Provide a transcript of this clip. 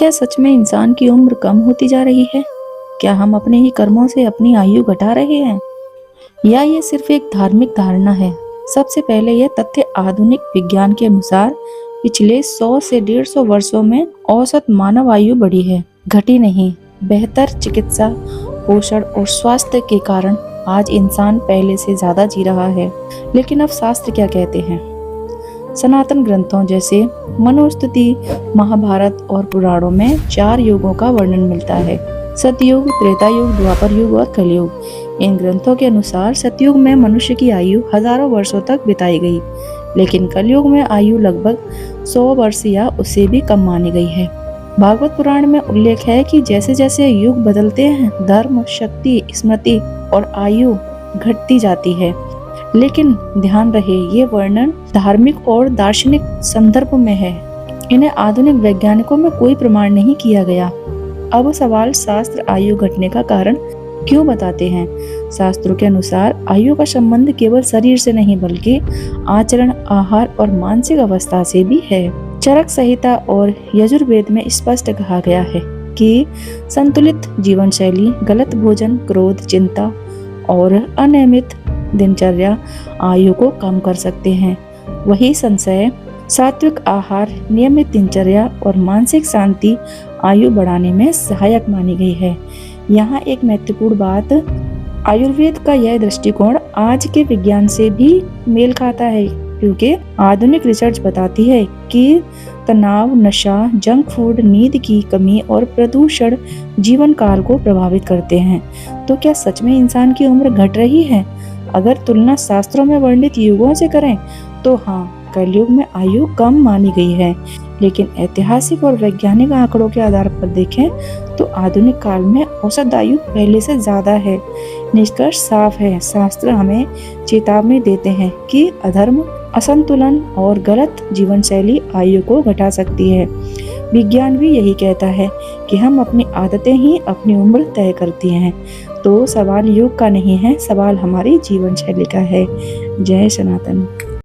क्या सच में इंसान की उम्र कम होती जा रही है? क्या हम अपने ही कर्मों से अपनी आयु घटा रहे हैं, या ये सिर्फ एक धार्मिक धारणा है? सबसे पहले यह तथ्य आधुनिक विज्ञान के अनुसार पिछले 100 से 150 वर्षों में औसत मानव आयु बढ़ी है, घटी नहीं। बेहतर चिकित्सा, पोषण और स्वास्थ्य के कारण आज इंसान पहले से ज्यादा जी रहा है। लेकिन अब शास्त्र क्या कहते हैं? सनातन ग्रंथों जैसे मनुस्मृति, महाभारत और पुराणों में 4 युगों का वर्णन मिलता है: सतयुग, त्रेता युग, द्वापर युग और कलयुग। इन ग्रंथों के अनुसार सतयुग में मनुष्य की आयु हजारों वर्षों तक बिताई गई, लेकिन कलयुग में आयु लगभग 100 वर्ष या उससे भी कम मानी गई है। भागवत पुराण में उल्लेख है कि जैसे जैसे युग बदलते हैं, धर्म, शक्ति, स्मृति और आयु घटती जाती है। लेकिन ध्यान रहे, ये वर्णन धार्मिक और दार्शनिक संदर्भ में है। इन्हें आधुनिक वैज्ञानिकों में कोई प्रमाण नहीं किया गया। अब सवाल, शास्त्र आयु घटने का कारण क्यों बताते हैं? शास्त्रों के अनुसार आयु का संबंध केवल शरीर से नहीं बल्कि आचरण, आहार और मानसिक अवस्था से भी है। चरक संहिता और यजुर्वेद में स्पष्ट कहा गया है कि संतुलित जीवन शैली, गलत भोजन, क्रोध, चिंता और अनियमित दिनचर्या आयु को कम कर सकते हैं। वही संशय, सात्विक आहार, नियमित दिनचर्या और मानसिक शांति आयु बढ़ाने में सहायक मानी गई है। यहाँ एक महत्वपूर्ण बात, आयुर्वेद का यह दृष्टिकोण आज के विज्ञान से भी मेल खाता है, क्योंकि आधुनिक रिसर्च बताती है कि तनाव, नशा, जंक फूड, नींद की कमी और प्रदूषण जीवन काल को प्रभावित करते हैं। तो क्या सच में इंसान की उम्र घट रही है? अगर तुलना शास्त्रों में वर्णित युगों से करें तो हाँ, कलयुग में आयु कम मानी गई है, लेकिन ऐतिहासिक और वैज्ञानिक आंकड़ों के आधार पर देखें तो आधुनिक काल में औसत आयु पहले से ज्यादा है। निष्कर्ष साफ है, शास्त्र हमें चेतावनी देते हैं कि अधर्म, असंतुलन और गलत जीवन शैली आयु को घटा सकती है। विज्ञान भी यही कहता है कि हम अपनी आदतें ही अपनी उम्र तय करती हैं। तो सवाल युग का नहीं है, सवाल हमारी जीवन शैली का है। जय सनातन।